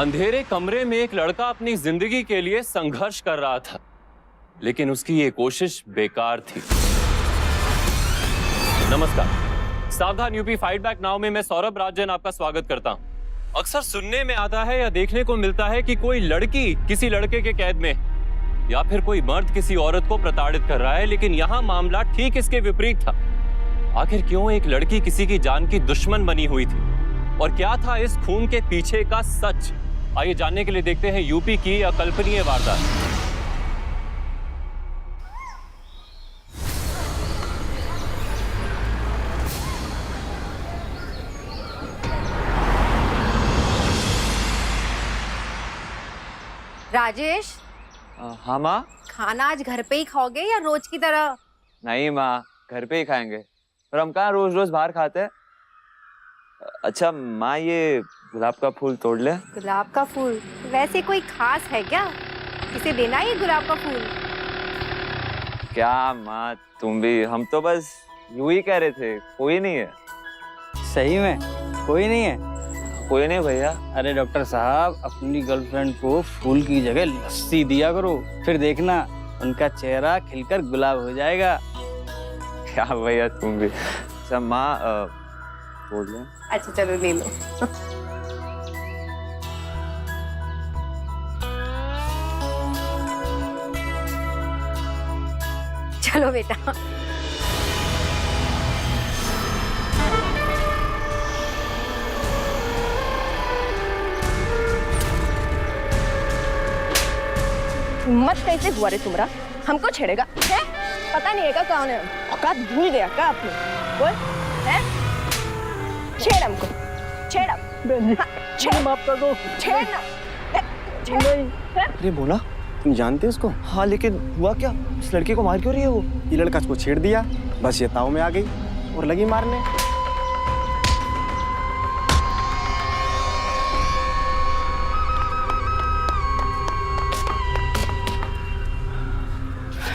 अंधेरे कमरे में एक लड़का अपनी जिंदगी के लिए संघर्ष कर रहा था, लेकिन उसकी ये कोशिश बेकार थी। नमस्कार, सावधान यूपी फाइट बैक नाउ में मैं सौरभ राजन आपका स्वागत करता हूं। अक्सर सुनने में आता है या देखने को मिलता है कि कोई लड़की किसी लड़के के कैद में या फिर कोई मर्द किसी औरत को प्रताड़ित कर रहा है, लेकिन यहाँ मामला ठीक इसके विपरीत था। आखिर क्यों एक लड़की किसी की जान की दुश्मन बनी हुई थी और क्या था इस खून के पीछे का सच? आइए जानने के लिए देखते हैं यूपी की अकल्पनीय वारदात। राजेश। हाँ माँ। खाना आज घर पे ही खाओगे या रोज की तरह? नहीं माँ, घर पे ही खाएंगे। और हम कहाँ रोज रोज बाहर खाते हैं। अच्छा माँ, ये गुलाब का फूल तोड़ ले। गुलाब का फूल? वैसे कोई खास है क्या? किसे देना है ये गुलाब का फूल? क्या माँ तुम भी, हम तो बस यूं ही कह रहे थे, कोई नहीं है। सही में कोई नहीं है? कोई नहीं भैया। अरे डॉक्टर साहब, अपनी गर्लफ्रेंड को फूल की जगह लस्सी दिया करो, फिर देखना उनका चेहरा खिलकर गुलाब हो जाएगा। क्या भैया तुम भी। अच्छा माँ तोड़ ले। अच्छा चलो ले लो। चलो बेटा। हिम्मत कैसे हुआ रे तुम्हारा? हमको छेड़ेगा है? पता नहीं है क्या कौन है? औकात भूल गया क्या आपने? बोल है? छेड़ हमको, छेड़ अब। हाँ, छेड़, माफ कर दो। छेड़ ना। अरे बोला, तुम जानते हो उसको? हाँ लेकिन हुआ क्या? इस लड़की को मार क्यों रही है वो? ये लड़का उसको छेड़ दिया, बस ये ताव में आ गई और लगी मारने।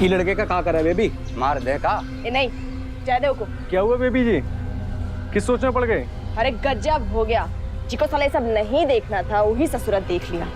ये लड़के का क्या करे बेबी? मार दे का? नहीं जादे को। क्या हुआ बेबी जी, किस सोच में पड़ गए? अरे गजब हो गया, जिको साला ये सब नहीं देखना था वही ससुराल देख लिया।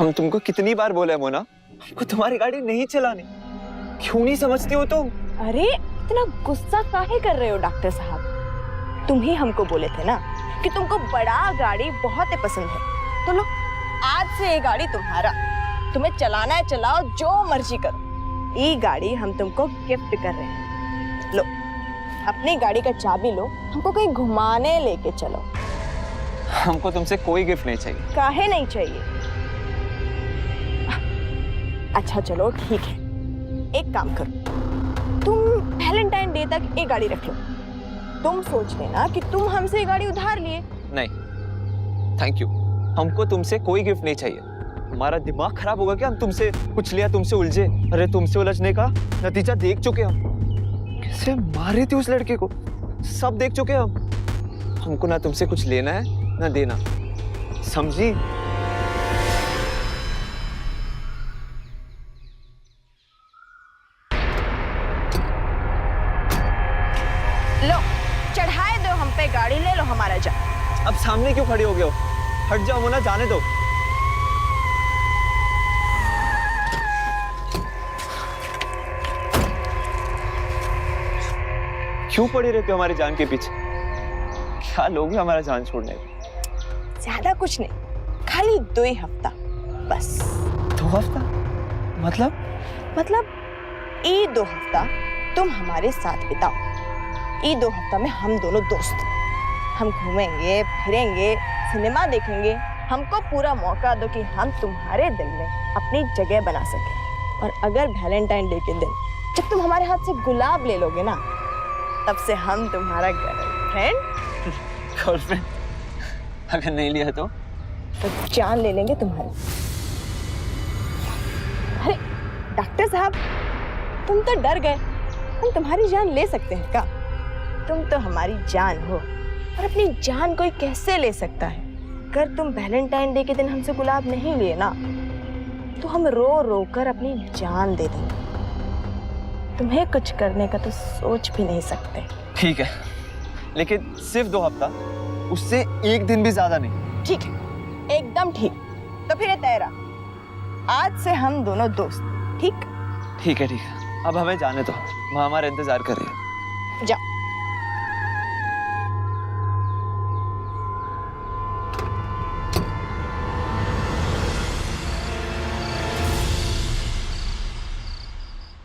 हम तुमको कितनी बार बोला है मोना, हमको तुम्हारी गाड़ी नहीं चलानी। क्यों नहीं समझती हो तुम? अरे इतना गुस्सा काहे कर रहे हो डॉक्टर साहब? तुम ही हमको बोले थे ना कि तुमको बड़ा गाड़ी बहुत पसंद है, तो लो आज से ये गाड़ी तुम्हारा। तुम्हें चलाना है चलाओ, जो मर्जी करो। ये गाड़ी हम तुमको गिफ्ट कर रहे हैं। लो अपनी गाड़ी का चाबी लो, हमको कहीं घुमाने लेके चलो। हमको तुमसे कोई गिफ्ट नहीं चाहिए। काहे नहीं चाहिए? अच्छा चलो ठीक है, एक काम करो, तुम वैलेंटाइन डे तक एक गाड़ी रख लो। तुम सोच लेना कि तुम हमसे ये गाड़ी उधार लिए। नहीं थैंक यू, हमको तुमसे कोई गिफ्ट नहीं चाहिए। हमारा दिमाग खराब होगा क्या? हम तुमसे कुछ लिया तुमसे उलझे। अरे तुमसे उलझने का नतीजा देख चुके हम। कैसे मारे थे उस लड़के को, सब देख चुके हम। हमको ना तुमसे कुछ लेना है ना देना, समझी? लो चढ़ाए दो हम पे गाड़ी, ले लो हमारा जा। अब सामने क्यों खड़े हो गए हो? हट जाओ मोना, जाने दो। क्यों पड़ी रहते हो हमारी जान के पीछे? क्या लोगे हमारा जान छोड़ने को? ज्यादा कुछ नहीं, खाली 2 हफ्ता बस। 2 हफ्ता? मतलब ये 2 हफ्ता तुम हमारे साथ बिताओ। ये 2 हफ्ता में हम दोनों दोस्त, हम घूमेंगे फिरेंगे, सिनेमा देखेंगे। हमको पूरा मौका दो कि हम तुम्हारे दिल में अपनी जगह बना सके। और अगर वैलेंटाइन डे के दिन जब तुम हमारे हाथ से गुलाब ले लोगे ना, तब से हम तुम्हारा गर्लफ्रेंड गर्लफ्रेंड अगर नहीं लिया तो जान ले लेंगे तुम्हारी। अरे डॉक्टर साहब, तुम तो डर गए। हम तुम्हारी जान ले सकते हैं क्या? तुम तो हमारी जान हो, और अपनी जान कोई कैसे ले सकता है? अगर तुम वैलेंटाइन डे के दिन हमसे गुलाब नहीं लिए ना, तो हम रो रो कर अपनी जान दे देंगे। तुम्हें कुछ करने का तो सोच भी नहीं सकते। ठीक है, लेकिन सिर्फ 2 हफ्ता, उससे 1 दिन भी ज्यादा नहीं। ठीक है, एकदम ठीक। तो फिर ये तय रहा, आज से हम दोनों दोस्त। ठीक ठीक है, ठीक है। अब हमें जाने दो, माँ हमारा इंतजार कर रही है। जाओ।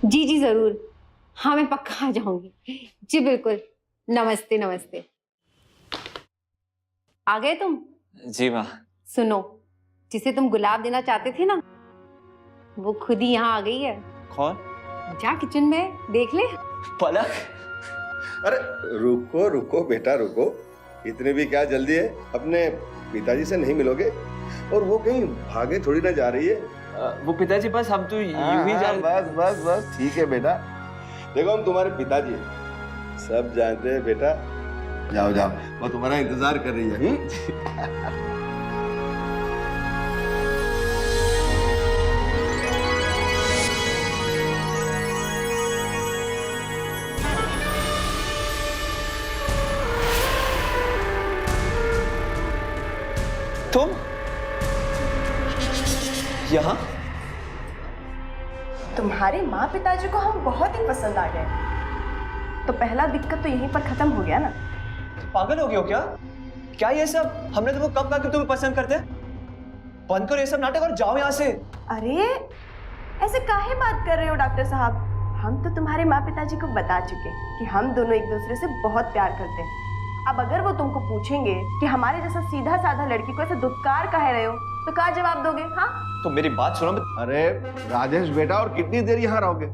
जी जी जरूर, हाँ मैं पक्का आ जाऊंगी। जी बिल्कुल। नमस्ते नमस्ते। आ गए तुम? जी माँ। सुनो, जिसे तुम गुलाब देना चाहते थे ना, वो खुद ही यहाँ आ गई है। कौन? जा किचन में देख ले। पलक। अरे रुको रुको बेटा रुको, इतने भी क्या जल्दी है? अपने पिताजी से नहीं मिलोगे? और वो कहीं भागे थोड़ी ना जा रही है। वो पिताजी बस हम तो यूं ही जा रहे। बस बस बस ठीक है बेटा, देखो हम तुम्हारे पिताजी हैं, सब जानते हैं बेटा। जाओ जाओ, वो तुम्हारा इंतजार कर रही है। तुम यहाँ? तुम्हारे माँ पिताजी को हम बहुत ही पसंद आ गए, तो पहला दिक्कत तो यहीं पर खत्म हो गया ना। पागल हो गए हो क्या? क्या ये सब? हमने तुमको कब कहा कि तुम्हें पसंद करते हैं? बंद करो ये सब नाटक और जाओ यहाँ से। अरे ऐसे काहे बात कर रहे हो डॉक्टर साहब? हम तो तुम्हारे माँ पिताजी को बता चुके कि हम दोनों एक दूसरे से बहुत प्यार करते हैं। अब अगर वो तुमको पूछेंगे कि हमारे जैसा सीधा साधा लड़की को ऐसे दुत्कार काहे रहे हो, तो क्या जवाब दोगे? हाँ, तो मेरी बात सुनो। अरे राजेश बेटा, और कितनी देर यहाँ रहोगे?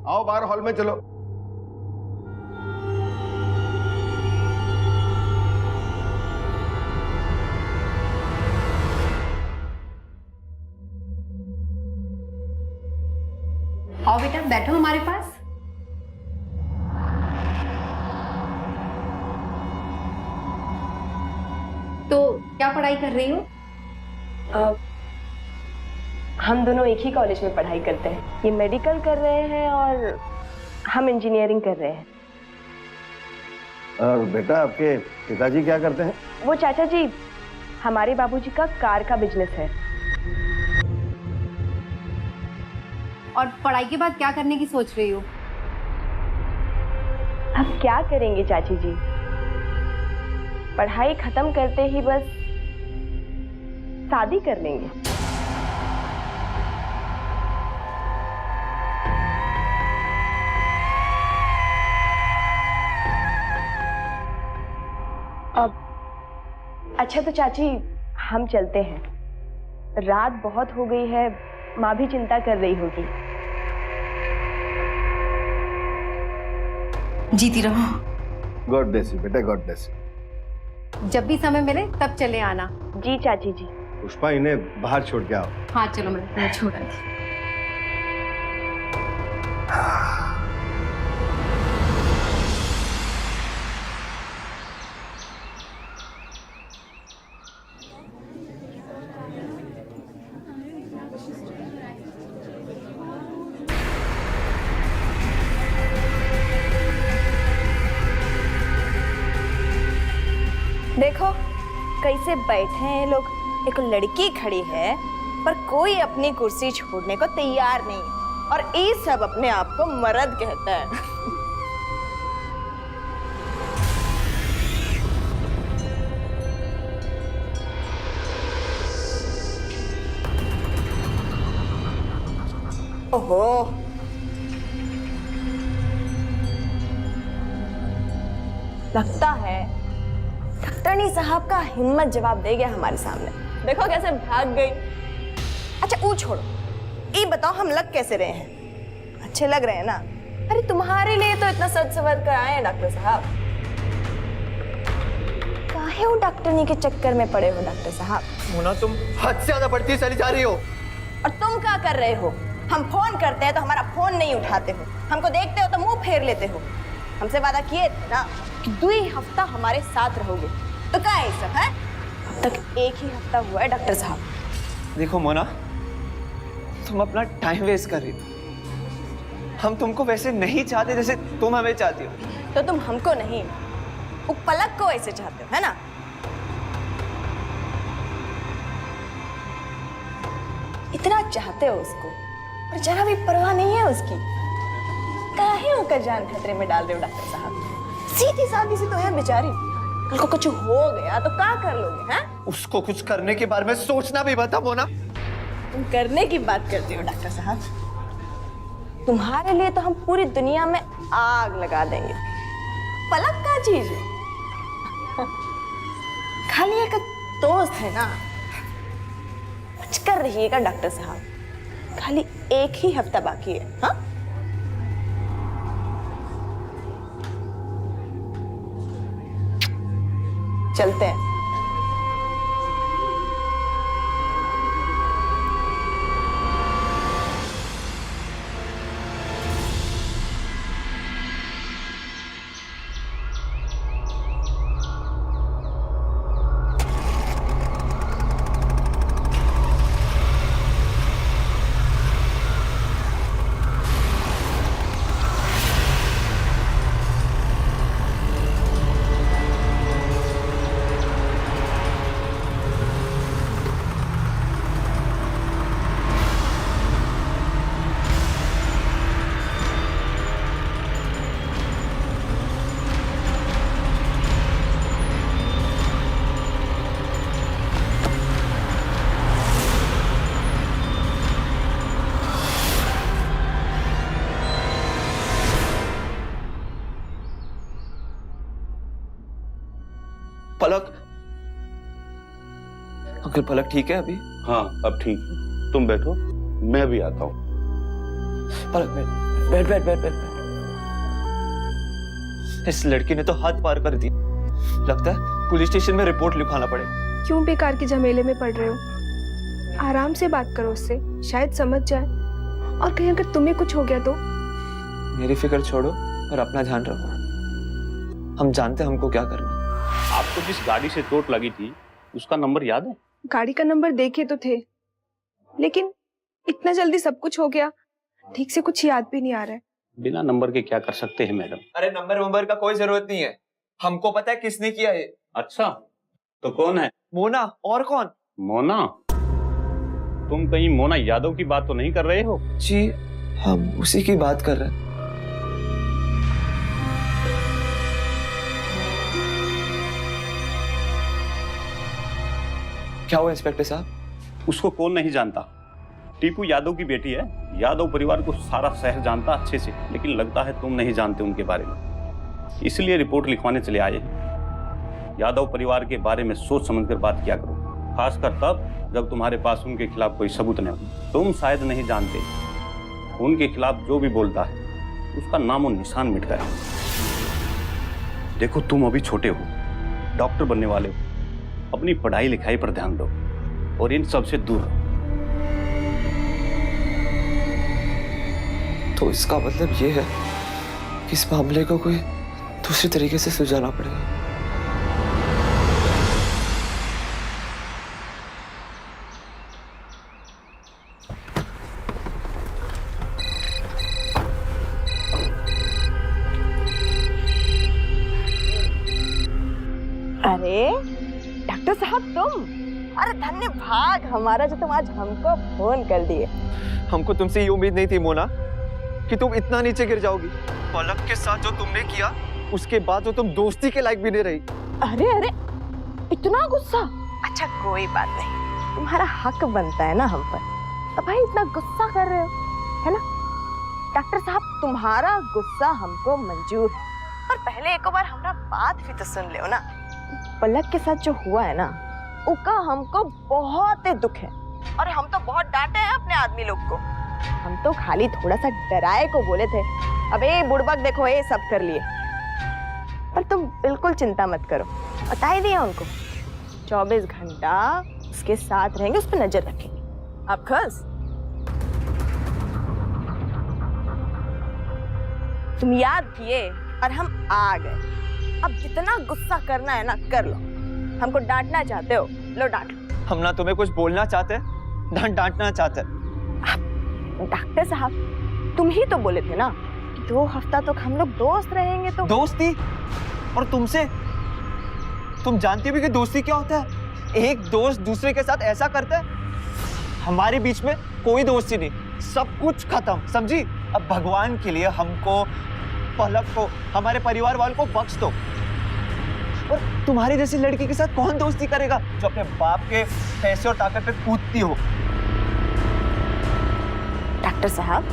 आओ बाहर हॉल में चलो। आओ बेटा, बैठो हमारे पास। तो क्या पढ़ाई कर रही हो? हम दोनों एक ही कॉलेज में पढ़ाई करते हैं। ये मेडिकल कर रहे हैं और हम इंजीनियरिंग कर रहे हैं। और बेटा आपके पिताजी क्या करते हैं? वो चाचा जी, हमारे बाबूजी का कार का बिजनेस है। और पढ़ाई के बाद क्या करने की सोच रही हो? अब क्या करेंगे चाची जी, पढ़ाई खत्म करते ही बस शादी कर लेंगे। अब अच्छा तो चाची, हम चलते हैं, रात बहुत हो गई है, माँ भी चिंता कर रही होगी। जीती रहो। गॉड ब्लेस यू बेटा, गॉड ब्लेस यू। जब भी समय मिले तब चले आना। जी चाची जी। पुष्पा, इन्हें बाहर छोड़ के आओ। हाँ चलो, मैं छोड़ आती। देखो कैसे बैठे हैं ये लोग। एक लड़की खड़ी है पर कोई अपनी कुर्सी छोड़ने को तैयार नहीं, और ये सब अपने आप को मर्द कहता है। ओहो, लगता है डॉक्टरनी साहब का हिम्मत जवाब दे गया हमारे सामने। देखो कैसे भाग गई। अच्छा वो छोड़ो, ये बताओ हम लग कैसे रहे हैं? अच्छे लग रहे हैं ना? अरे तुम्हारे लिए तो इतना सज सवर कर आए हैं डॉक्टर साहब। काहे हो डॉक्टरनी के चक्कर में पड़े हो डॉक्टर साहब? मोना तुम हद से ज्यादा बढ़ती चली जा रही हो। और तुम क्या कर रहे हो? हम फोन करते हैं तो हमारा फोन नहीं उठाते हो, हमको देखते हो तो मुंह फेर लेते हो। हमसे वादा किए थे ना कि 2 हफ्ता हमारे साथ रहोगे, तो क्या है सब है? अब तक 1 ही हफ्ता हुआ है डॉक्टर साहब। देखो मोना, तुम अपना टाइम वेस्ट कर रही हो। हम तुमको वैसे नहीं चाहते जैसे तुम हमें चाहती हो। तो तुम हमको नहीं, वो पलक को ऐसे चाहते हो, है ना? इतना चाहते हो उसको और जरा भी परवाह नहीं है उसकी। काहे होकर जान खतरे में डाल रहे हो डॉक्टर साहब? सीधी सादी सी तो है बेचारी, कल को कुछ हो गया तो क्या कर लोगे? हैं? उसको कुछ करने के बारे में सोचना भी बता मोना। तुम करने की बात करते हो डॉक्टर साहब। तुम्हारे लिए तो हम पूरी दुनिया में आग लगा देंगे। पलक का चीज है, खाली एक दोस्त है ना। कुछ कर रहिएगा डॉक्टर साहब, खाली 1 ही हफ्ता बाकी है। हाँ, चलते हैं। पलक, अंकल पलक ठीक है अभी? हाँ अब ठीक है, तुम बैठो, मैं भी आता हूँ। पलक बैठ बैठ बैठ बैठ। इस लड़की ने तो हद पार कर दी। लगता है पुलिस स्टेशन में रिपोर्ट लिखवाना पड़ेगा। क्यों बेकार के झमेले में पड़ रहे हो? आराम से बात करो उससे, शायद समझ जाए। और कहीं अगर तुम्हें कुछ हो गया तो? मेरी फिक्र छोड़ो और अपना ध्यान रखो। हम जानते हैं हमको क्या करना। आपको जिस गाड़ी से चोट लगी थी उसका नंबर याद है? गाड़ी का नंबर देखे तो थे, लेकिन इतना जल्दी सब कुछ हो गया, ठीक से कुछ याद भी नहीं आ रहा है। बिना नंबर के क्या कर सकते हैं मैडम? अरे नंबर का कोई जरूरत नहीं है, हमको पता है किसने किया है। अच्छा, तो कौन है? मोना। और कौन? मोना? तुम कहीं मोना यादव की बात तो नहीं कर रहे हो? जी हम उसी की बात कर रहे हैं। क्या हुआ इंस्पेक्टर साहब? उसको कौन नहीं जानता? टीपू यादव की बेटी है। यादव परिवार को सारा शहर जानता अच्छे से, लेकिन लगता है तुम नहीं जानते उनके बारे में, इसलिए रिपोर्ट लिखवाने चले आए हैं। यादव परिवार के बारे में सोच समझकर बात किया करो, खासकर तब जब तुम्हारे पास उनके खिलाफ कोई सबूत न हो। तुम शायद नहीं जानते, उनके खिलाफ जो भी बोलता है उसका नामो निशान मिट गया। देखो तुम अभी छोटे हो, डॉक्टर बनने वाले हो, अपनी पढ़ाई लिखाई पर ध्यान दो और इन सब से दूर रहो। तो इसका मतलब ये है कि इस मामले को कोई दूसरे तरीके से सुलझाना पड़ेगा। अरे डॉक्टर साहब तुम, अरे धन्य भाग हमारा जो तुम आज हमको फोन कर दिए। हमको तुमसे ये उम्मीद नहीं थी मोना कि तुम इतना नीचे गिर जाओगी। पलक के साथ जो तुमने किया उसके बाद तो तुम दोस्ती के लायक भी नहीं रही। अरे अरे इतना गुस्सा? अच्छा कोई बात नहीं, तुम्हारा हक बनता है ना हम पर, तो भाई इतना गुस्सा कर रहे हो, है ना? डॉक्टर साहब तुम्हारा गुस्सा हमको मंजूर है, पर पहले एक बार हमारा बात भी तो सुन लो ना। पलक के साथ जो हुआ है ना, उसका हमको बहुत दुख है और हम तो बहुत डांटे हैं अपने आदमी लोग को, हम तो खाली थोड़ा सा डराए को बोले थे। अबे बुड़बक देखो ये सब कर लिए। पर तुम बिल्कुल चिंता मत करो, बता ही दिया उनको 24 घंटा उसके साथ रहेंगे, उस पर नजर रखेंगे। अब खस तुम याद किए और हम आ गए। अब जितना गुस्सा करना है ना कर लो। हमको डांटना चाहते हो, लो डांट लो। हम ना तुम्हें कुछ बोलना चाहते, ना डांटना चाहते। डॉक्टर साहब तुम ही तो बोले थे ना कि 2 हफ्ता तक हम लोग दोस्त रहेंगे। तो दोस्ती? और तुमसे? तुम जानती भी कि दोस्ती क्या होता है? एक दोस्त दूसरे के साथ ऐसा करता है। हमारे बीच में कोई दोस्ती नहीं, सब कुछ खत्म, समझी? अब भगवान के लिए हमको, पलक को, हमारे परिवार वालों को बख्श दो। और तुम्हारी जैसी लड़की के साथ कौन दोस्ती करेगा जो अपने बाप के पैसे और ताकत पे कूदती हो? डॉक्टर साहब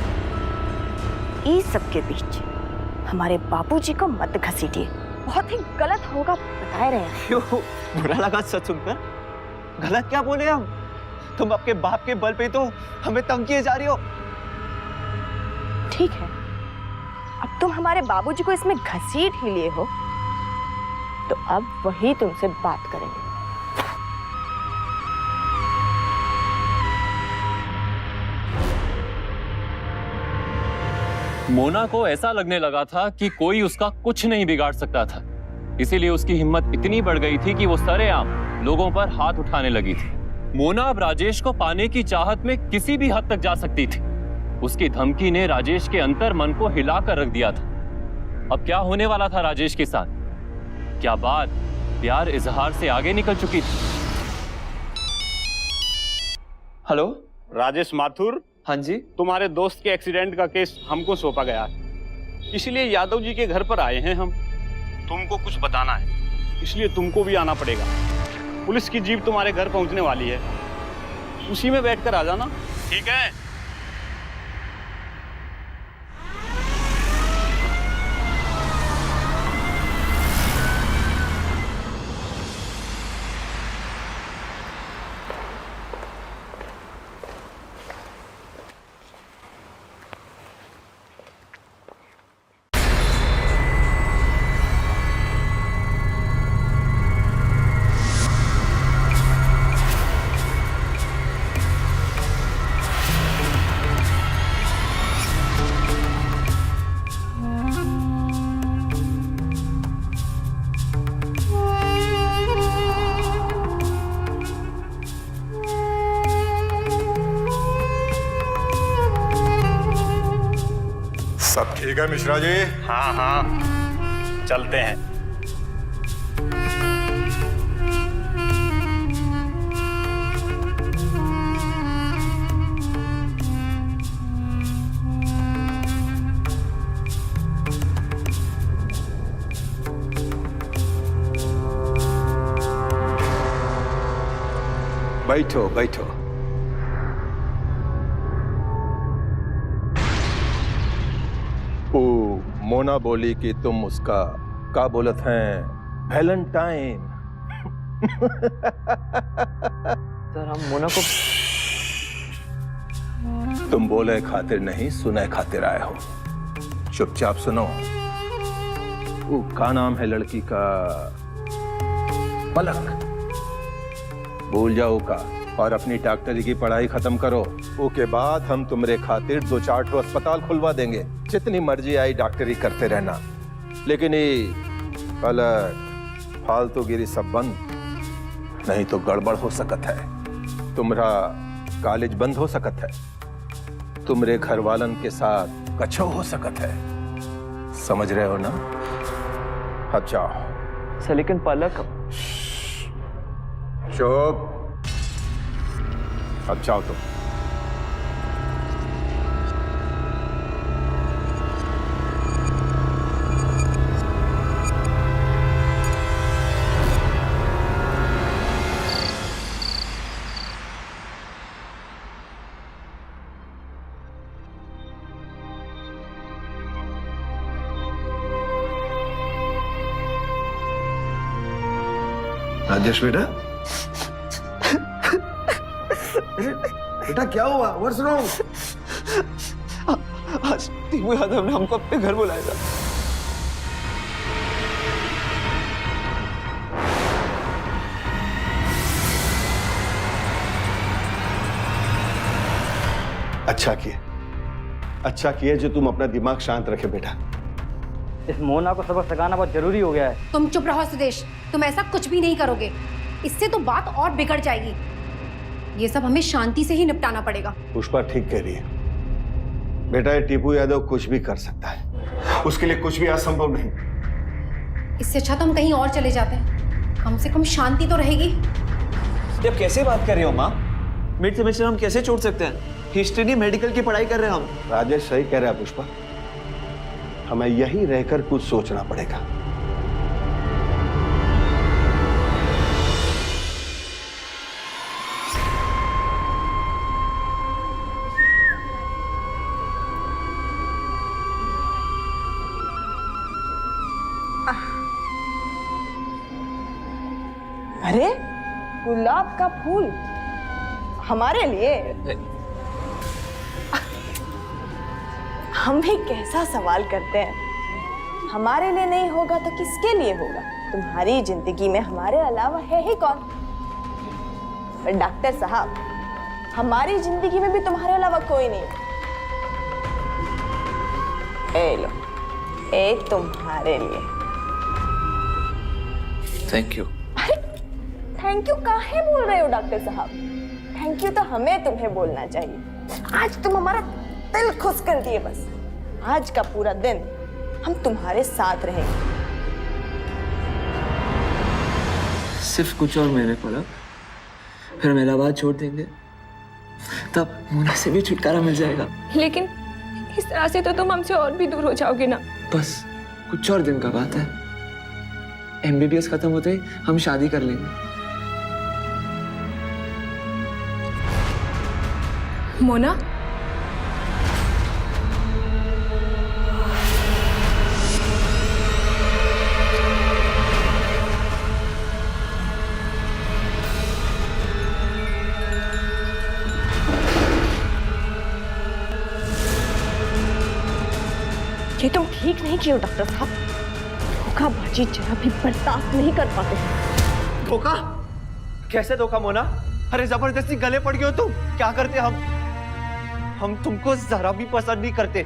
इस सब के बीच हमारे बाबूजी को मत घसीटिए, बहुत ही गलत होगा बता रहे हैं। क्यों बुरा लगा सच सुनकर? गलत क्या बोले हम? तुम अपने बाप के बल पे तो हमें तंग किए जा रही हो। ठीक है, अब तुम हमारे बाबूजी को इसमें घसीट ही लिए हो, तो अब वही तुमसे बात करेंगे। मोना को ऐसा लगने लगा था कि कोई उसका कुछ नहीं बिगाड़ सकता था, इसीलिए उसकी हिम्मत इतनी बढ़ गई थी कि वो सरेआम लोगों पर हाथ उठाने लगी थी। मोना अब राजेश को पाने की चाहत में किसी भी हद तक जा सकती थी। उसकी धमकी ने राजेश के अंतर मन को हिलाकर रख दिया था। अब क्या होने वाला था राजेश के साथ? क्या बात प्यार इजहार से आगे निकल चुकी थी? हेलो राजेश माथुर, हाँ जी। तुम्हारे दोस्त के एक्सीडेंट का केस हमको सौंपा गया है, इसलिए यादव जी के घर पर आए हैं हम। तुमको कुछ बताना है, इसलिए तुमको भी आना पड़ेगा। पुलिस की जीप तुम्हारे घर पहुंचने वाली है, उसी में बैठकर आ जाना, ठीक है? सब ठीक है मिश्रा जी? हाँ हाँ, चलते हैं। बैठो बैठो। ओ, मोना बोली कि तुम उसका क्या बोलत हैं, वैलेंटाइन। सर हम मोना को तुम बोले खातिर नहीं, सुने खातिर आए हो। चुपचाप सुनो। वो का नाम है लड़की का? पलक। भूल जाओ का और अपनी डॉक्टरी की पढ़ाई खत्म करो। उसके बाद हम तुम्हारे खातिर 2-4 ठो अस्पताल खुलवा देंगे, जितनी मर्जी आई डॉक्टरी करते रहना। लेकिन ये पलक फालतूगिरी सब बंद, नहीं तो गड़बड़ हो सकत है। तुम्हारा कॉलेज बंद हो सकत है, तुम्हारे घर वालन के साथ कछो हो सकत है, समझ रहे हो ना? अब जाओ। सर लेकिन पलक। चुप। अब जाओ तुम। राजेश बेटा, बेटा क्या हुआ? What's wrong? आज टीपू यादव ने हमको अपने घर बुलाया था। अच्छा किया जो तुम अपना दिमाग शांत रखे बेटा। इस मोना को सबक सिखाना बहुत जरूरी हो गया है। तुम चुप रहो सुदेश, तुम ऐसा कुछ भी नहीं करोगे, इससे तो बात और बिगड़ जाएगी। ये सब हमें शांति से ही निपटाना पड़ेगा। पुष्पा ठीक कह रही है बेटा, ये टीपू यादव कुछ भी कर सकता है, उसके लिए कुछ भी असंभव नहीं। इससे अच्छा तो हम कहीं और चले जाते हैं, कम से कम शांति तो रहेगी। ये कैसे बात कर रहे हो माँ? मिड सेमेस्टर हम कैसे छोड़ सकते हैं? हिस्ट्री नहीं मेडिकल की पढ़ाई कर रहे हैं हम। राजेश सही कह रहा है पुष्पा, हमें यहीं रहकर कुछ सोचना पड़ेगा। अरे गुलाब का फूल हमारे लिए? हम भी कैसा सवाल करते हैं। हमारे लिए नहीं होगा तो किसके लिए होगा? तुम्हारी जिंदगी में हमारे अलावा है ही कौन? पर डॉक्टर साहब, हमारी जिंदगी में भी तुम्हारे अलावा कोई नहीं। ए लो, ए तुम्हारे लिए। Thank you. थैंक यू काहे बोल रहे हो डॉक्टर साहब? थैंक यू तो हमें तुम्हें बोलना चाहिए। आज तुम हमारा दिल खुश कर दिए। बस आज का पूरा दिन हम तुम्हारे साथ रहेंगे। सिर्फ कुछ और महीने पड़ा, फिर हम इलाहाबाद छोड़ देंगे, तब मोना से भी छुटकारा मिल जाएगा। लेकिन इस तरह से तो तुम हमसे और भी दूर हो जाओगे ना। बस कुछ और दिन का बात है, MBBS खत्म होते ही हम शादी कर लेंगे। मोना, ये तुम ठीक नहीं किए हो डॉक्टर साहब। धोखाबाजी जरा भी बर्दाश्त नहीं कर पाते। धोखा? कैसे धोखा मोना? अरे जबरदस्ती गले पड़ गए हो तुम। क्या करते हम तुमको जरा भी पसंद नहीं करते।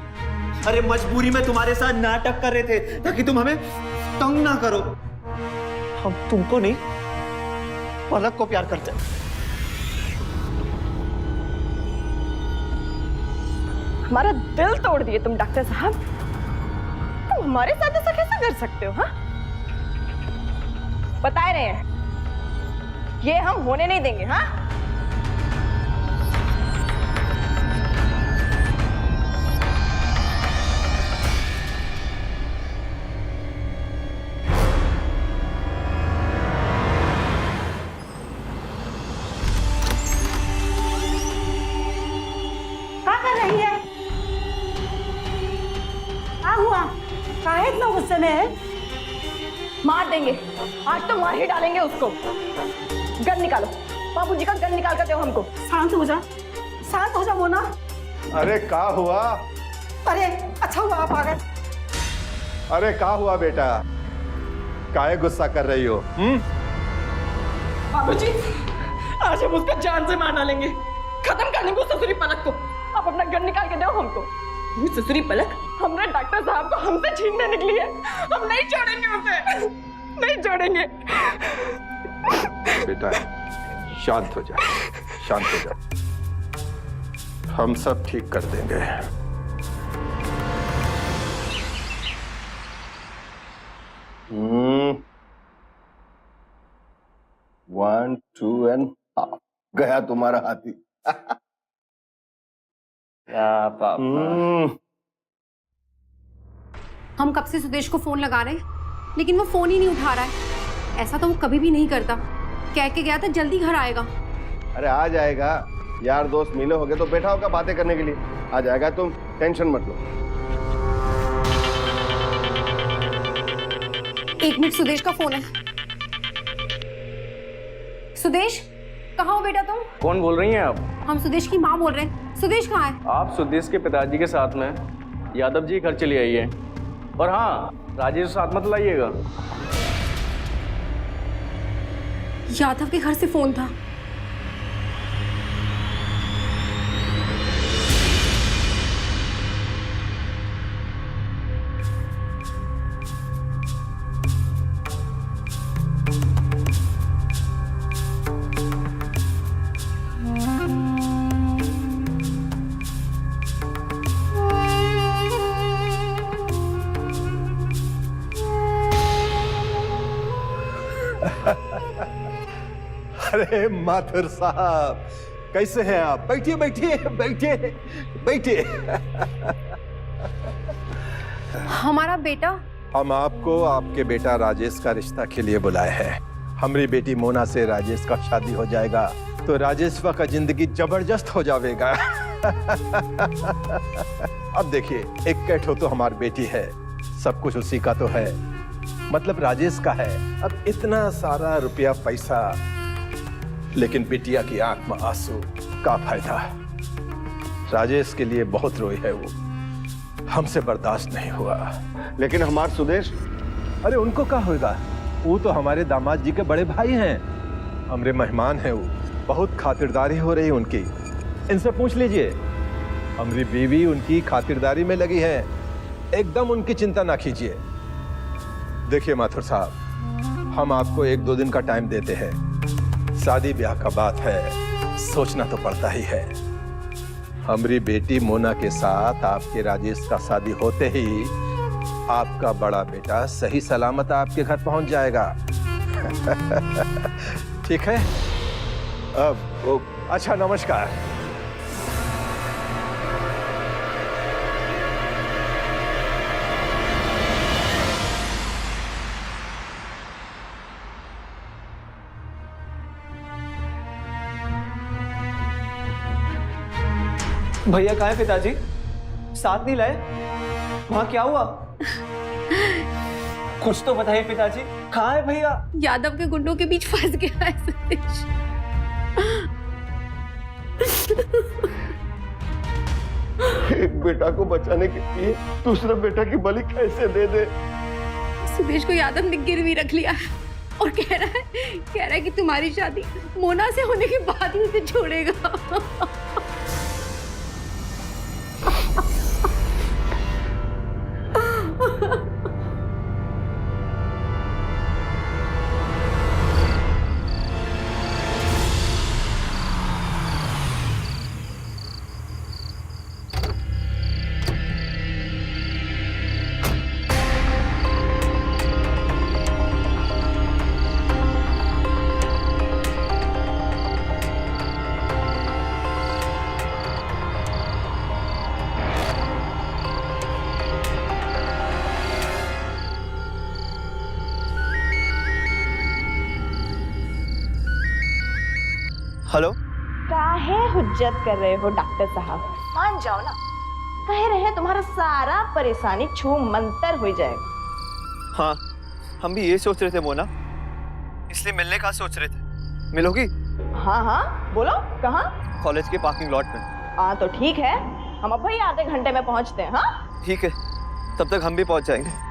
अरे मजबूरी में तुम्हारे साथ नाटक कर रहे थे ताकि तुम हमें तंग ना करो। हम तुमको नहीं, पलक को प्यार करते। हमारा दिल तोड़ दिए तुम डॉक्टर साहब। तुम हमारे साथ ऐसा कैसे कर सकते हो? हाँ, बता रहे हैं, ये हम होने नहीं देंगे। हाँ, क्या कर रही है? क्या हुआ? काहे इतना गुस्से में है? मार देंगे, आज तो मार ही डालेंगे उसको। गन निकालो, बाबूजी का गन निकाल कर दो हमको। शांत हो जा मोना। अरे क्या हुआ? अरे अच्छा हुआ आप आ गए। अरे क्या हुआ बेटा, काहे गुस्सा कर रही हो? बाबूजी, आज हम उसको जान से मार डालेंगे, खत्म कर देंगे उस ससुरी पलक को। आप अपना गन निकाल के दो हमको। वो ससुरी पलक हमने डॉक्टर साहब को हमसे छीनने निकली है। हम नहीं छोड़ेंगे उसे, नहीं छोड़ेंगे। बेटा शांत हो जा, शांत हो जा, हम सब ठीक कर देंगे। वन टू एंड हाफ गया तुम्हारा हाथी। क्या पापा? हम कब से सुदेश को फोन लगा रहे हैं, लेकिन वो फोन ही नहीं उठा रहा है। ऐसा तो वो कभी भी नहीं करता। कह के गया था जल्दी घर आएगा। अरे आ जाएगा, यार दोस्त मिले होगे तो बैठा होगा बातें करने के लिए। आ जाएगा, तुम टेंशन मत लो। 1 मिनट, सुदेश का फोन है। सुदेश, कहाँ हो बेटा तुम? कौन बोल रही हैं आप? हम सुदेश की माँ बोल रहे हैं। सुदेश कहाँ है? आप सुदेश के पिताजी के साथ में यादव जी घर चली आइए। और हाँ, राजेश साथ मत लाइएगा। यादव के घर से फोन था। अरे माथुर साहब, कैसे हैं आप? बैठिए बैठिए बैठिए बैठिए। हमारा बेटा? हम आपको आपके बेटा राजेश का रिश्ता के लिए बुलाए हैं। हमारी बेटी मोना से राजेश का शादी हो जाएगा तो राजेशवा का जिंदगी जबरदस्त हो जाएगा। अब देखिए, एक कैठो तो हमारी बेटी है, सब कुछ उसी का तो है, मतलब राजेश का है। अब इतना सारा रुपया पैसा, लेकिन बिटिया की आंख में आंसू का फायदा? राजेश के लिए बहुत रोई है वो, हमसे बर्दाश्त नहीं हुआ। लेकिन हमारे सुदेश, अरे उनको क्या होगा, वो तो हमारे दामाद जी के बड़े भाई हैं, हमारे मेहमान हैं। वो बहुत खातिरदारी हो रही उनकी, इनसे पूछ लीजिए। हमारी बीवी उनकी खातिरदारी में लगी है, एकदम उनकी चिंता ना कीजिए। देखिए माथुर साहब, हम आपको 1-2 दिन का टाइम देते हैं। शादी ब्याह का बात है, सोचना तो पड़ता ही है। हमारी बेटी मोना के साथ आपके राजेश का शादी होते ही आपका बड़ा बेटा सही सलामत आपके घर पहुंच जाएगा। ठीक है? अब अच्छा, नमस्कार। भैया कहाँ है पिताजी? साथ नहीं लाए? वहाँ क्या हुआ? कुछ तो बताइए पिताजी, कहाँ है भैया? यादव के गुंडों के बीच फंस गया है सुदेश। एक बेटा को बचाने के लिए दूसरा बेटा की बलि कैसे दे दे? सुदेश को यादव ने गिरवी रख लिया है और कह रहा है कि तुम्हारी शादी मोना से होने के बाद ही उसे छोड़ेगा। हेलो, काहे हुज्जत कर रहे हो डॉक्टर साहब? मान जाओ ना, कह रहे हैं तुम्हारा सारा परेशानी छू मंतर हो जाएगा। हाँ हम भी ये सोच रहे थे मोना, इसलिए मिलने का सोच रहे थे। मिलोगी? हाँ हाँ बोलो, कहाँ? कॉलेज के पार्किंग लॉट में। हाँ तो ठीक है, हम अब ही आधे घंटे में पहुँचते हैं। हाँ ठीक है, तब तक हम भी पहुँच जाएंगे।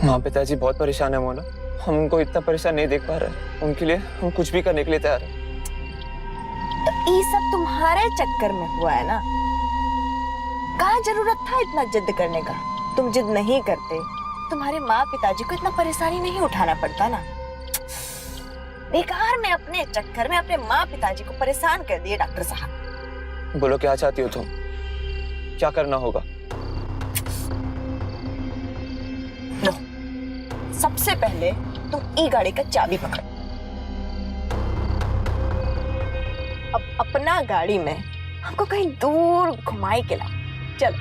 माँ पिताजी बहुत परेशान है मोना, हम उनको इतना परेशान नहीं देख पा रहे। उनके लिए हम कुछ भी करने के लिए तैयार हैं। तो ये सब तुम्हारे चक्कर में हुआ है ना? कहाँ जरूरत था इतना जिद करने का? तुम जिद नहीं करते, तुम्हारे माँ पिताजी को इतना परेशानी नहीं उठाना पड़ता ना। बेकार में अपने चक्कर में अपने माँ पिताजी को परेशान कर दिए डॉक्टर साहब। बोलो क्या चाहती हो तुम? क्या करना होगा? लो, सबसे पहले तुम ई गाड़ी का चाबी पकड़ो। अब अपना गाड़ी में हमको कहीं दूर घुमाई के ला। चल।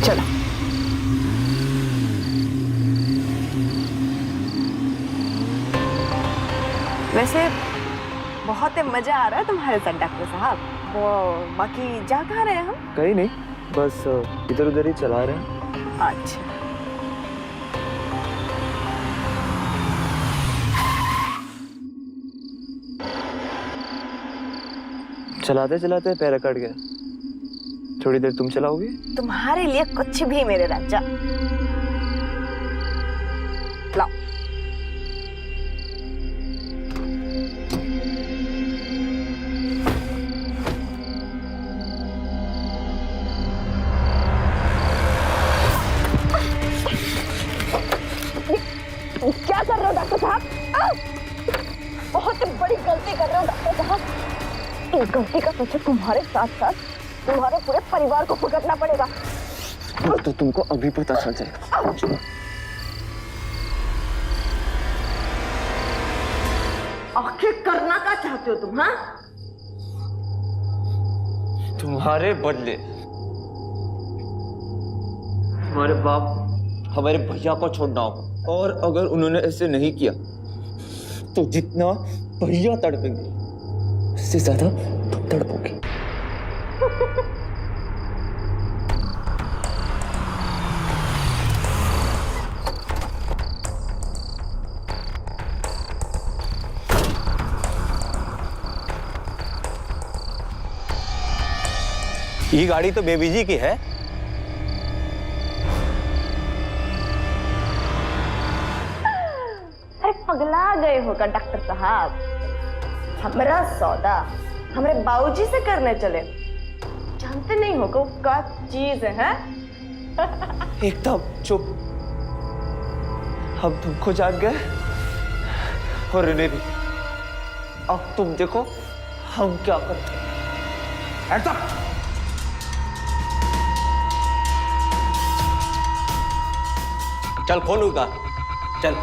चलो। वैसे बहुत मजा आ रहा है तुम्हारे साथ डॉक्टर साहब। वो बाकी जा कहाँ रहे हैं हम? कहीं नहीं, बस इधर उधर ही चला रहे हैं। अच्छा। चलाते चलाते पैर अकड़ गया। थोड़ी देर तुम चलाओगी? तुम्हारे लिए कुछ भी मेरे राजा। लाओ। क्या कर रहे हो डॉक्टर साहब? बहुत बड़ी गलती कर रहे हो डॉक्टर साहब। इस गलती का सच तुम्हारे साथ साथ तुम्हारे पूरे परिवार को भुगतना पड़ेगा। तो तुमको अभी पता चल जाएगा। आखिर करना क्या चाहते हो तुम? हाँ, तुम्हारे बदले हमारे बाप हमारे भैया को छोड़ना होगा, और अगर उन्होंने ऐसे नहीं किया तो जितना भैया तड़पेंगे उससे ज्यादा तुम तड़पोगे। ये गाड़ी तो बेबी जी की है। अरे पगला गए होगा डॉक्टर साहब। हमारा सौदा हमारे बाबूजी से करने चले, जानते नहीं हो वो क्या चीज है? एकदम चुप। हम तुमको जान गए और इन्हें भी। अब तुम देखो हम क्या करते हैं। चल खोलूंगा, चल।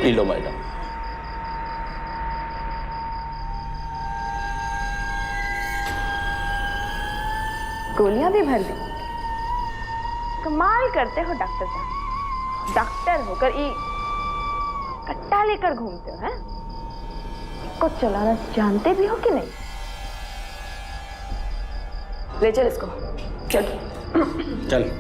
P low madam. गोलियां भी भर दी। कमाल करते हो डॉक्टर साहब। डॉक्टर होकर ये कट्टा लेकर घूमते हो, हैं? इसको चलाना जानते भी हो कि नहीं? ले चल इसको, चल। चल।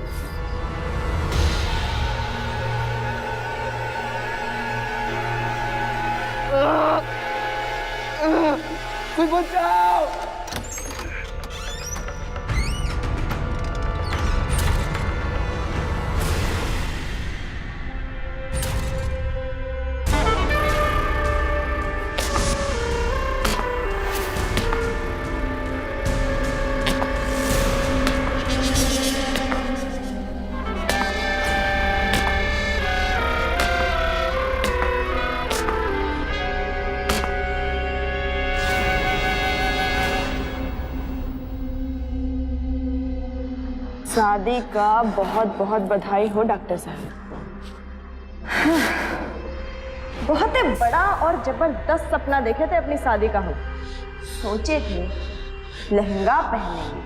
कोई बचाओ। शादी का बहुत बहुत बधाई हो डॉक्टर साहब। बहुत ही बड़ा और जबरदस्त सपना देखे थे अपनी शादी का हम। सोचे थे लहंगा पहनेंगे,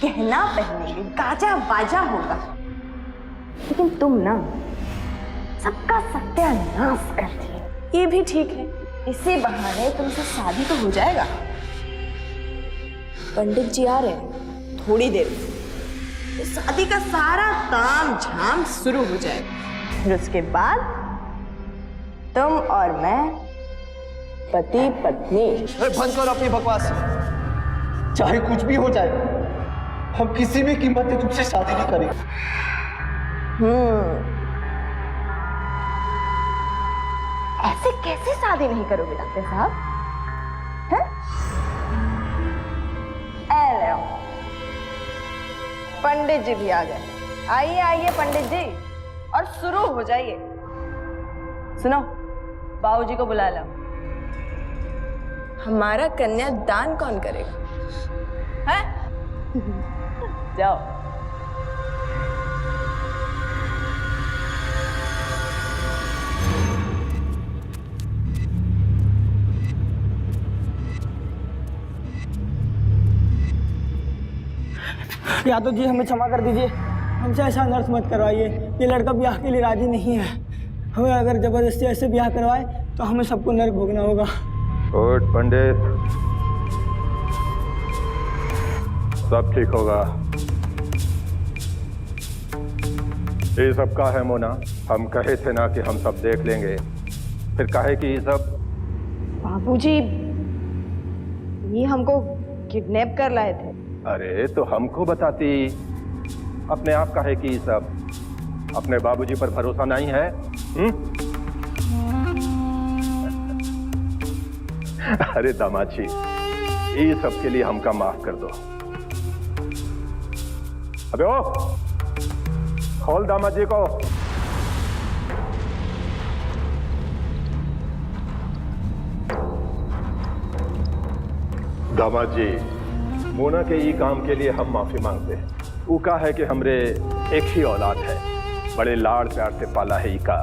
गहना पहनेंगे, गाजा बाजा होगा, लेकिन तुम ना सबका सत्यानाश कर दिए। ये भी ठीक है, इसी बहाने तुमसे शादी तो हो जाएगा। पंडित जी आ रहे हैं थोड़ी देर में, तो शादी का सारा ताम झाम शुरू हो जाएगा। फिर उसके बाद तुम और मैं पति पत्नी। बंद करो अपनी बकवास। चाहे कुछ भी हो जाए, हम किसी भी कीमत पे तुमसे शादी नहीं करेंगे। ऐसे कैसे शादी नहीं करोगे डॉक्टर साहब? हैं? ए ले आओ। पंडित जी भी आ गए। आइए आइए पंडित जी, और शुरू हो जाइए। सुनो, बाबूजी को बुला लो। हमारा कन्यादान कौन करेगा? हैं? जाओ। यादव जी हमें क्षमा कर दीजिए, हमसे ऐसा अनर्थ मत करवाइए। ये लड़का ब्याह के लिए राजी नहीं है। हमें अगर जबरदस्ती ऐसे ब्याह करवाए तो हमें सबको नर्क भोगना होगा। उठ पंडित, सब ठीक होगा। ये सब का है मोना? हम कहे थे ना कि हम सब देख लेंगे, फिर काहे कि ये सब? बाबूजी, ये हमको किडनैप कर लाए थे। अरे तो हमको बताती, अपने आप काहे कि ये सब? अपने बाबूजी पर भरोसा नहीं है? अरे दामाद जी, ये सब के लिए हमका माफ कर दो। अबे ओ, खोल दामाद जी को। दामाद जी, मोना के ये काम के लिए हम माफी मांगते हैं। वो का है कि हमरे एक ही औलाद है, बड़े लाड़ प्यार से पाला है। का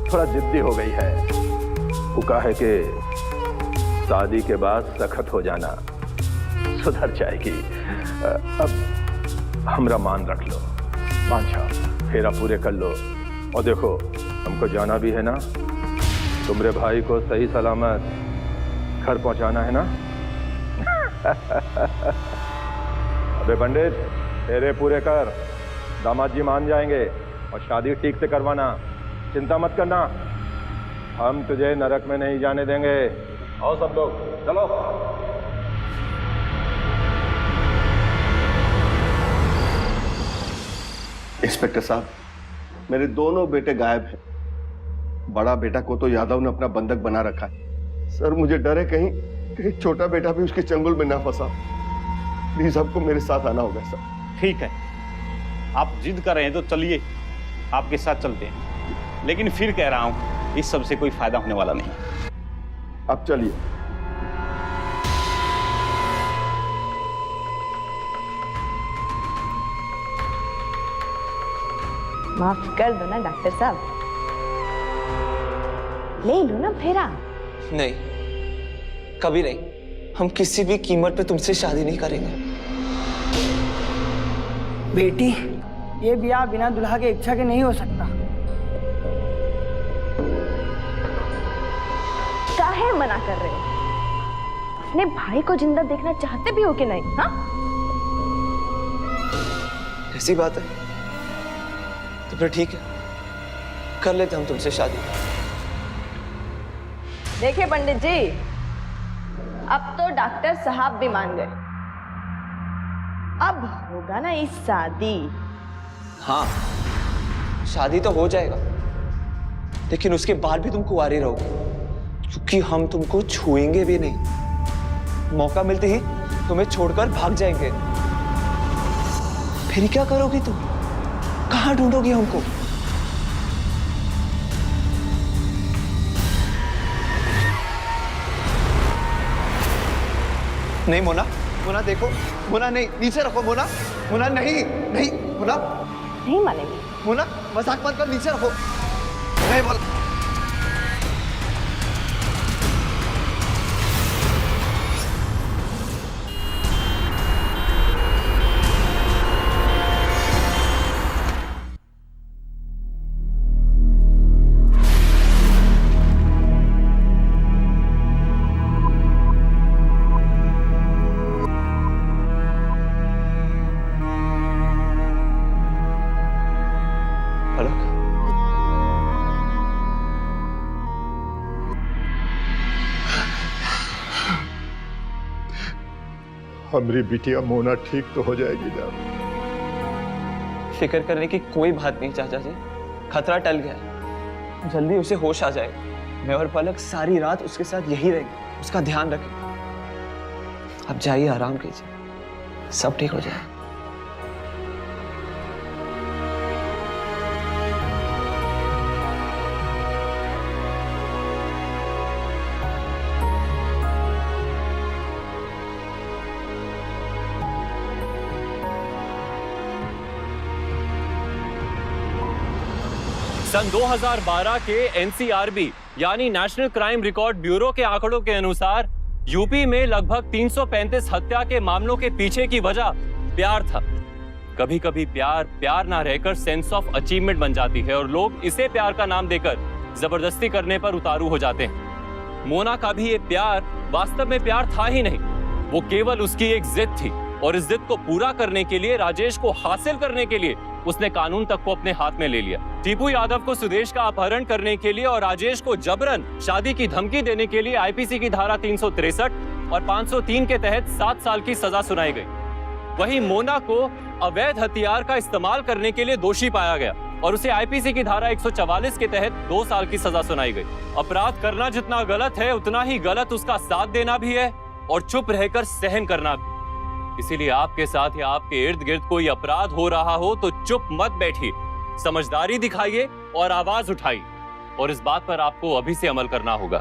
थोड़ा जिद्दी हो गई है। वो का है कि शादी के बाद सख्त हो जाना, सुधर जाएगी। अब हमरा मान रख लो, मांझा फेरा पूरे कर लो। और देखो, हमको जाना भी है ना, तुम्हारे भाई को सही सलामत घर पहुंचाना है ना। अबे पंडित, फेरे पूरे कर, दामाद जी मान जाएंगे। और शादी ठीक से करवाना, चिंता मत करना, हम तुझे नरक में नहीं जाने देंगे। आओ सब लोग, चलो। इंस्पेक्टर साहब, मेरे दोनों बेटे गायब हैं। बड़ा बेटा को तो यादव ने अपना बंधक बना रखा है। सर, मुझे डर है कहीं छोटा बेटा भी उसके चंगुल में ना फंसा। प्लीज आपको मेरे साथ आना होगा सर। ठीक है, आप जिद कर रहे हैं तो चलिए, आपके साथ चलते हैं। लेकिन फिर कह रहा हूं, इस सब से कोई फायदा होने वाला नहीं। आप चलिए। माफ कर दो ना डॉक्टर साहब, ले लो ना फेरा। नहीं, कभी नहीं। हम किसी भी कीमत पे तुमसे शादी नहीं करेंगे। बेटी, ये ब्याह बिना दुल्हा के इच्छा के नहीं हो सकता। काहे मना कर रहे हो? अपने भाई को जिंदा देखना चाहते भी हो कि नहीं? हाँ, ऐसी बात है तो फिर ठीक है, कर लेते हम तुमसे शादी। देखिए पंडित जी, अब तो डॉक्टर साहब भी मान गए। अब होगा ना इस शादी। हाँ, शादी तो हो जाएगा, लेकिन उसके बाद भी तुम कुंवारी रहोगे, क्योंकि हम तुमको छुएंगे भी नहीं। मौका मिलते ही तुम्हें छोड़कर भाग जाएंगे। फिर क्या करोगी तुम? कहाँ ढूंढोगी हमको? नहीं मोना, मोना देखो, मोना नहीं, नीचे रखो मोना। मोना नहीं, नहीं मोना, नहीं मानेंगे। मोना मजाक मत कर, नीचे रखो। नहीं बोल। हमारी बिटिया मोना ठीक तो हो जाएगी ना? फिक्र करने की कोई बात नहीं चाचा जी, खतरा टल गया है। जल्दी उसे होश आ जाएगा। मैं और पलक सारी रात उसके साथ यही रहेंगे, उसका ध्यान रखें। अब जाइए, आराम कीजिए, सब ठीक हो जाए। सन 2012 के एनसीआरबी यानी नेशनल क्राइम रिकॉर्ड ब्यूरो के आंकड़ों के अनुसार यूपी में लगभग 335 हत्या के मामलों के पीछे की वजह प्यार था। कभी कभी प्यार प्यार ना रहकर सेंस ऑफ अचीवमेंट बन जाती है और लोग इसे प्यार का नाम देकर जबरदस्ती करने पर उतारू हो जाते हैं। मोना का भी ये प्यार वास्तव में प्यार था ही नहीं, वो केवल उसकी एक जिद थी और इस जिद को पूरा करने के लिए, राजेश को हासिल करने के लिए उसने कानून तक को अपने हाथ में ले लिया। टीपू यादव को सुदेश का अपहरण करने के लिए और राजेश को जबरन शादी की धमकी देने के लिए आईपीसी की धारा 363 और 503 के तहत 7 साल की सजा सुनाई गई। वहीं मोना को अवैध हथियार का इस्तेमाल करने के लिए दोषी पाया गया और उसे आईपीसी की धारा 144 के तहत 2 साल की सजा सुनाई गई। अपराध करना जितना गलत है, उतना ही गलत उसका साथ देना भी है और चुप रहकर सहन करना भी। इसीलिए आपके साथ या आपके इर्द गिर्द कोई अपराध हो रहा हो तो चुप मत बैठिए, समझदारी दिखाइए और आवाज उठाइए। और इस बात पर आपको अभी से अमल करना होगा,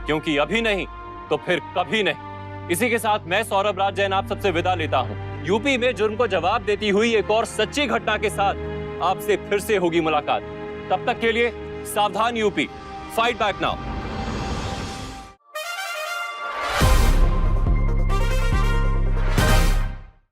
क्योंकि अभी नहीं तो फिर कभी नहीं। इसी के साथ मैं सौरभ राज जैन आप सबसे विदा लेता हूं। यूपी में जुर्म को जवाब देती हुई एक और सच्ची घटना के साथ आपसे फिर से होगी मुलाकात। तब तक के लिए सावधान यूपी, फाइट बैक नाउ।